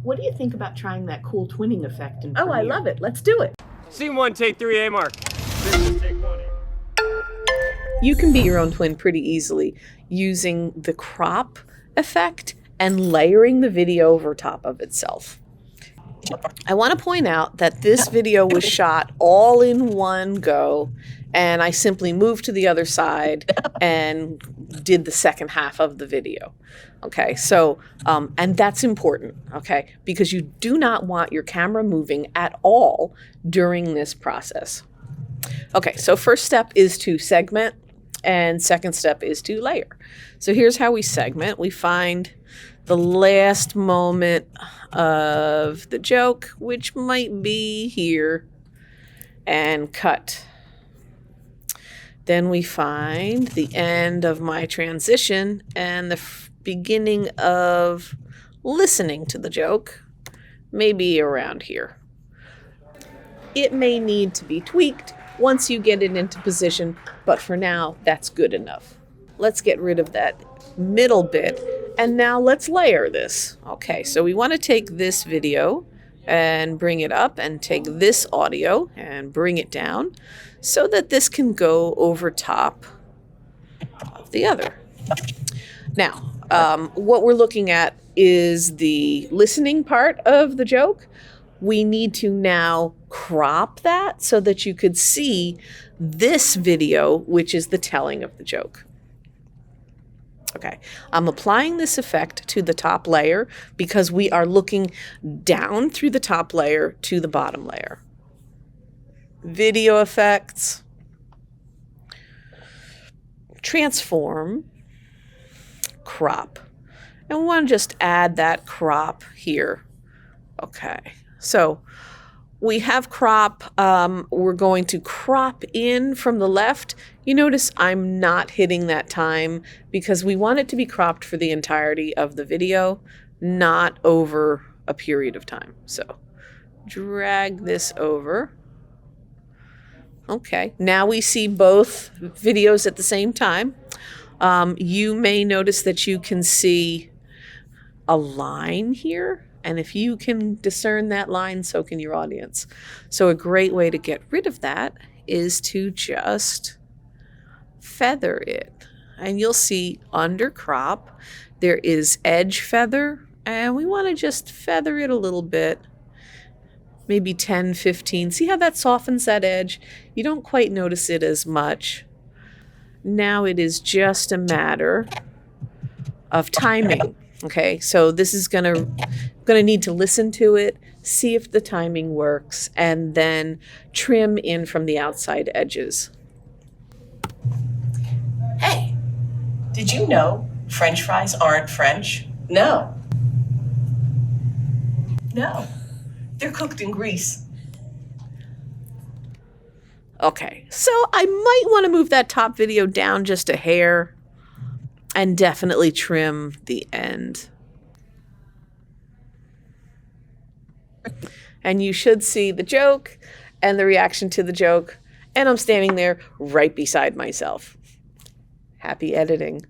What do you think about trying that cool twinning effect in Oh, I Premiere? love it. Let's do it. Scene 1, take 3, A mark. Business, take 1. You can be your own twin pretty easily using the crop effect and layering the video over top of itself. I want to point out that this video was shot all in one go, and I simply moved to the other side and did the second half of the video. Okay, so, and that's important, okay, because you do not want your camera moving at all during this process. Okay, so first step is to segment, and second step is to layer. So here's how we segment. We find the last moment of the joke, which might be here, and cut. Then we find the end of my transition and the beginning of listening to the joke, maybe around here. It may need to be tweaked once you get it into position, but for now, that's good enough. Let's get rid of that middle bit, and now let's layer this. Okay, so we want to take this video and bring it up, and take this audio and bring it down so that this can go over top of the other. Now, what we're looking at is the listening part of the joke. We need to now crop that so that you could see this video, which is the telling of the joke. Okay, I'm applying this effect to the top layer because we are looking down through the top layer to the bottom layer. Video effects, transform, crop. And we want to just add that crop here. Okay, so we have crop. We're going to crop in from the left. You notice I'm not hitting that time because we want it to be cropped for the entirety of the video, not over a period of time. So drag this over. Okay, now we see both videos at the same time. You may notice that you can see a line here. And if you can discern that line, so can your audience. So a great way to get rid of that is to just feather it. And you'll see under crop, there is edge feather. And we want to just feather it a little bit, maybe 10, 15. See how that softens that edge? You don't quite notice it as much. Now it is just a matter of timing. Okay, so this is gonna need to listen to it, see if the timing works, and then trim in from the outside edges. Hey, did you know French fries aren't French? No. No, they're cooked in grease. Okay, so I might want to move that top video down just a hair and definitely trim the end. And you should see the joke and the reaction to the joke, and I'm standing there right beside myself. Happy editing.